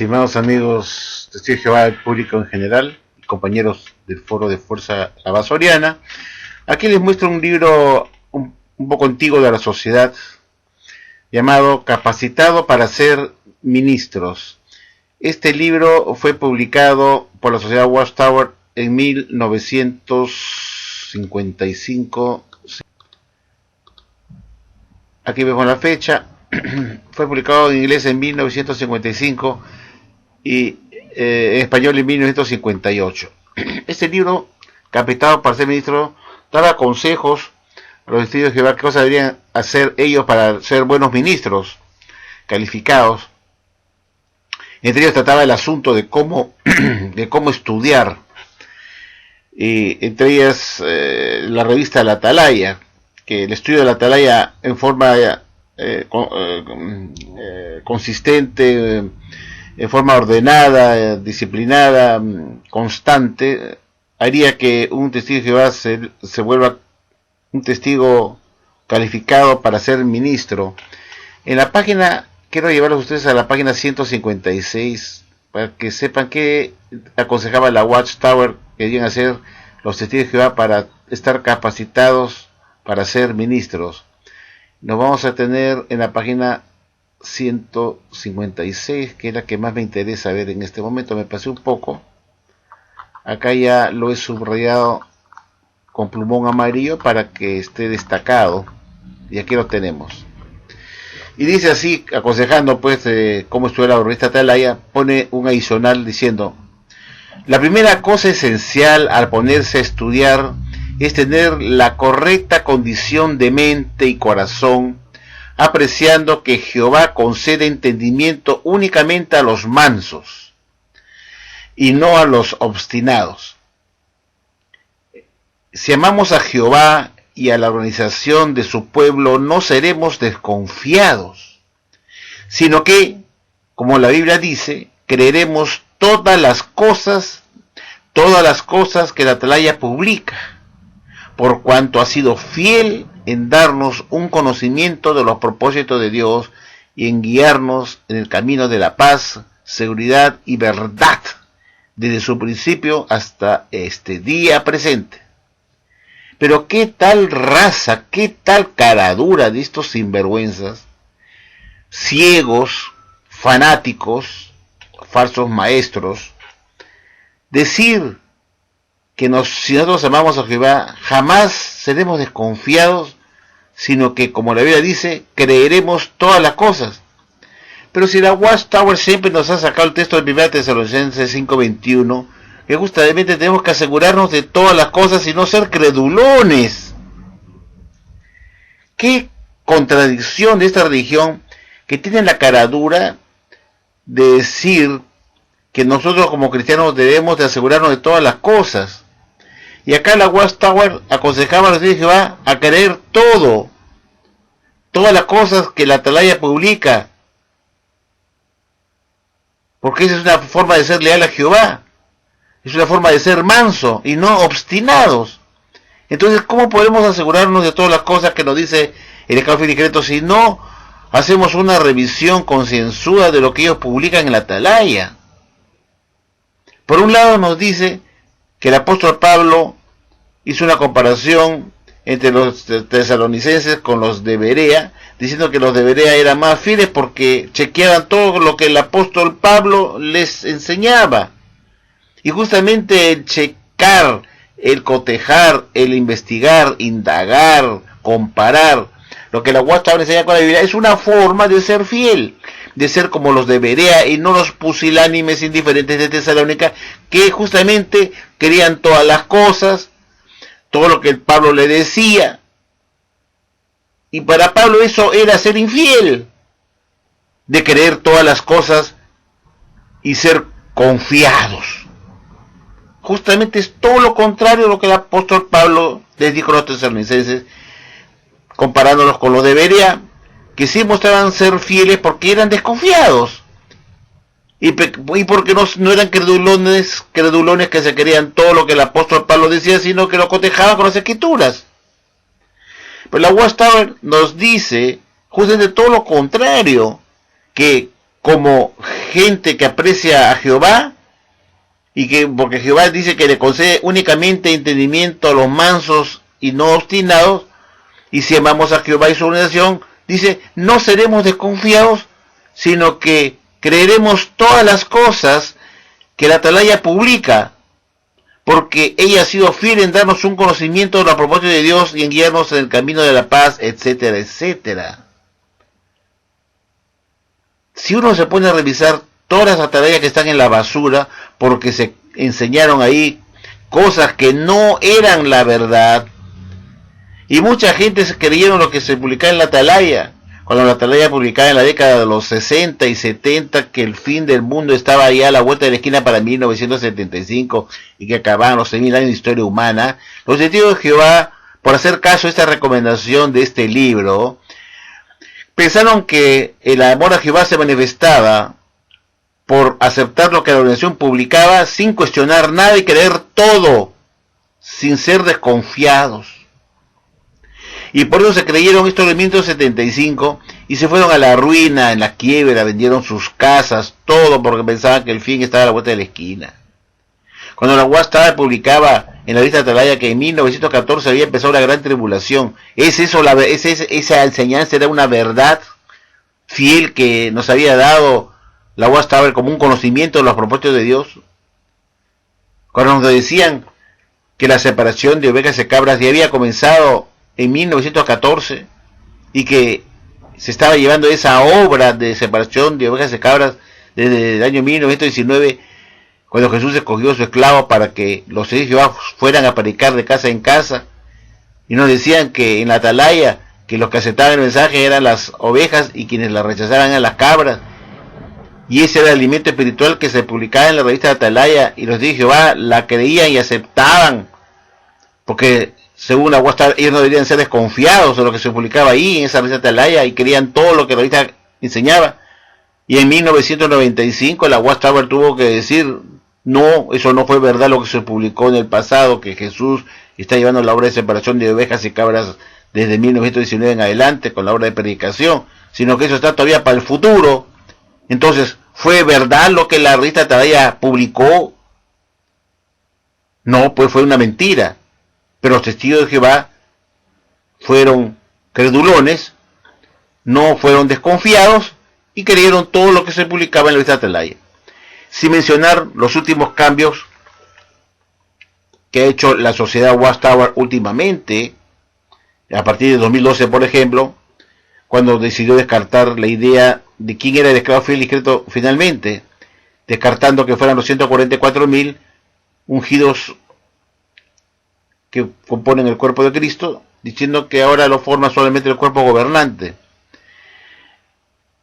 Estimados amigos testigos de Jehová, el público en general, compañeros del foro de Fuerza Abasoriana, aquí les muestro un libro un poco antiguo de la sociedad llamado Capacitado para ser ministros. Este libro fue publicado por la sociedad Watchtower en 1955. Aquí vemos la fecha. Fue publicado en inglés en 1955 y en español en 1958. Este libro, Capacitado para ser ministro, daba consejos a los testigos de Jehová qué cosas deberían hacer ellos para ser buenos ministros calificados. Entre ellos trataba el asunto de cómo estudiar, y entre ellas la revista La Atalaya, que el estudio de La Atalaya en forma consistente, en forma ordenada, disciplinada, constante, haría que un testigo de Jehová se vuelva un testigo calificado para ser ministro. En la página, quiero llevarlos a ustedes a la página 156 para que sepan qué aconsejaba la Watchtower que debían hacer los testigos de Jehová para estar capacitados para ser ministros. Nos vamos a tener en la página 156, que es la que más me interesa ver en este momento. Me pasé un poco. Acá ya lo he subrayado con plumón amarillo para que esté destacado. Y aquí lo tenemos. Y dice así, aconsejando pues cómo estudiar la revista Atalaya, pone un adicional diciendo: la primera cosa esencial al ponerse a estudiar es tener la correcta condición de mente y corazón, apreciando que Jehová concede entendimiento únicamente a los mansos y no a los obstinados. Si amamos a Jehová y a la organización de su pueblo, no seremos desconfiados, sino que, como la Biblia dice, creeremos todas las cosas que la Atalaya publica, por cuanto ha sido fiel en darnos un conocimiento de los propósitos de Dios y en guiarnos en el camino de la paz, seguridad y verdad, desde su principio hasta este día presente. Pero qué tal raza, qué tal caradura de estos sinvergüenzas, ciegos, fanáticos, falsos maestros, decir que si nosotros amamos a Jehová, jamás seremos desconfiados, sino que, como la Biblia dice, creeremos todas las cosas. Pero si la Watchtower siempre nos ha sacado el texto de 1 Tesalonicenses 5:21, que justamente tenemos que asegurarnos de todas las cosas y no ser credulones. Qué contradicción de esta religión, que tiene la caradura de decir que nosotros como cristianos debemos de asegurarnos de todas las cosas. Y acá la Watchtower aconsejaba a los testigos de Jehová a creer todas las cosas que la Atalaya publica, porque esa es una forma de ser leal a Jehová, es una forma de ser manso y no obstinados. Entonces, ¿cómo podemos asegurarnos de todas las cosas que nos dice el Escalafón Discreto si no hacemos una revisión concienzuda de lo que ellos publican en la Atalaya? Por un lado nos dice que el apóstol Pablo hizo una comparación entre los tesalonicenses con los de Berea, diciendo que los de Berea eran más fieles porque chequeaban todo lo que el apóstol Pablo les enseñaba. Y justamente el checar, el cotejar, el investigar, indagar, comparar lo que la Watchtower enseña con la Biblia es una forma de ser fiel, de ser como los de Berea y no los pusilánimes indiferentes de Tesalónica, que justamente querían todas las cosas, todo lo que el Pablo le decía. Y para Pablo eso era ser infiel, de creer todas las cosas y ser confiados. Justamente es todo lo contrario a lo que el apóstol Pablo les dijo a los tesalonicenses, comparándolos con los de Berea, que sí mostraban ser fieles porque eran desconfiados y porque no eran credulones que se creían todo lo que el apóstol Pablo decía, sino que lo cotejaban con las escrituras. Pero la Watchtower nos dice justamente todo lo contrario, que como gente que aprecia a Jehová, y que porque Jehová dice que le concede únicamente entendimiento a los mansos y no obstinados, y si amamos a Jehová y su organización, dice, no seremos desconfiados, sino que creeremos todas las cosas que la atalaya publica, porque ella ha sido fiel en darnos un conocimiento de los propósitos de Dios y en guiarnos en el camino de la paz, etcétera, etcétera. Si uno se pone a revisar todas las atalayas que están en la basura, porque se enseñaron ahí cosas que no eran la verdad, y mucha gente se creyeron lo que se publicaba en la atalaya, cuando la atalaya publicaba en la década de los 60 y 70 que el fin del mundo estaba allá a la vuelta de la esquina para 1975 y que acababan los 6.000 años de historia humana. Los testigos de Jehová, por hacer caso a esta recomendación de este libro, pensaron que el amor a Jehová se manifestaba por aceptar lo que la organización publicaba sin cuestionar nada y creer todo, sin ser desconfiados. Y por eso se creyeron estos de 1975 y se fueron a la ruina, en la quiebra, vendieron sus casas, todo porque pensaban que el fin estaba a la vuelta de la esquina. Cuando la Watchtower publicaba en la lista atalaya que en 1914 había empezado la gran tribulación, esa enseñanza era una verdad fiel que nos había dado la Watchtower como un conocimiento de los propósitos de Dios. Cuando nos decían que la separación de ovejas y cabras ya había comenzado en 1914 y que se estaba llevando esa obra de separación de ovejas y cabras desde el año 1919, cuando Jesús escogió a su esclavo para que los hijos de Jehová fueran a predicar de casa en casa, y nos decían que en la atalaya que los que aceptaban el mensaje eran las ovejas y quienes la rechazaban eran las cabras, y ese era el alimento espiritual que se publicaba en la revista de Atalaya, y los hijos de Jehová la creían y aceptaban, porque según la Watchtower ellos no deberían ser desconfiados de lo que se publicaba ahí en esa revista de Atalaya, y creían todo lo que la revista enseñaba. Y en 1995 la Watchtower tuvo que decir, no, eso no fue verdad lo que se publicó en el pasado, que Jesús está llevando la obra de separación de ovejas y cabras desde 1919 en adelante con la obra de predicación, sino que eso está todavía para el futuro. Entonces, ¿fue verdad lo que la revista Atalaya publicó? No, pues fue una mentira. Pero los testigos de Jehová fueron credulones, no fueron desconfiados y creyeron todo lo que se publicaba en la revista Atalaya. Sin mencionar los últimos cambios que ha hecho la sociedad Watchtower últimamente, a partir de 2012 por ejemplo, cuando decidió descartar la idea de quién era el esclavo fiel y discreto finalmente, descartando que fueran los 144.000 ungidos que componen el cuerpo de Cristo, diciendo que ahora lo forma solamente el cuerpo gobernante.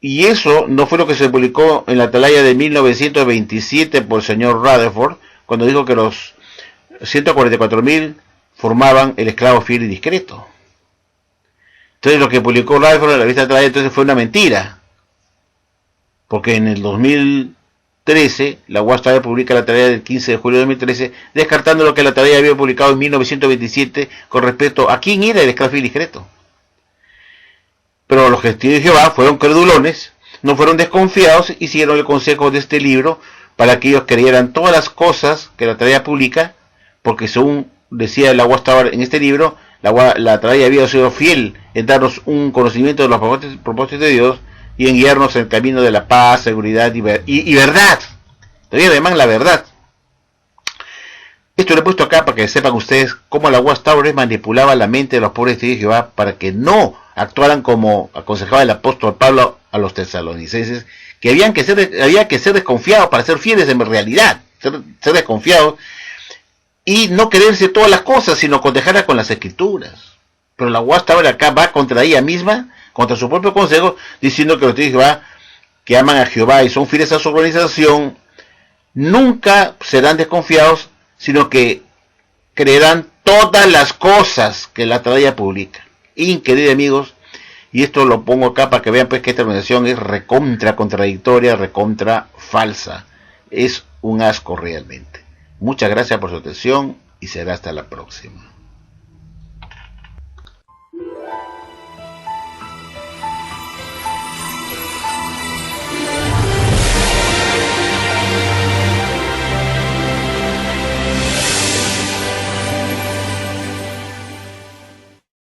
Y eso no fue lo que se publicó en la Atalaya de 1927 por el señor Rutherford, cuando dijo que los 144.000 formaban el esclavo fiel y discreto. Entonces lo que publicó Rutherford en la revista Atalaya entonces fue una mentira, porque en el 2013 la Watchtower publica la Atalaya del 15 de julio de 2013, descartando lo que la Atalaya había publicado en 1927 con respecto a quién era el esclavo fiel y discreto. Pero los testigos de Jehová fueron credulones, no fueron desconfiados y siguieron el consejo de este libro para que ellos creyeran todas las cosas que la Atalaya publica, porque según decía la Watchtower en este libro, la Atalaya había sido fiel en darnos un conocimiento de los propósitos de Dios y en guiarnos en el camino de la paz, seguridad y verdad. Todavía además la verdad. Esto lo he puesto acá para que sepan ustedes cómo la Watchtower manipulaba la mente de los pobres testigos de Jehová para que no actuaran como aconsejaba el apóstol Pablo a los tesalonicenses, que había que ser desconfiados para ser fieles en realidad, ser desconfiados y no creerse todas las cosas, sino cotejarlas con las escrituras. Pero la Watchtower acá va contra ella misma, contra su propio consejo, diciendo que los testigos de Jehová que aman a Jehová y son fieles a su organización nunca serán desconfiados, sino que creerán todas las cosas que la Atalaya publica. Increíble, amigos, y esto lo pongo acá para que vean pues que esta organización es recontra contradictoria, recontra falsa, es un asco realmente. Muchas gracias por su atención y será hasta la próxima.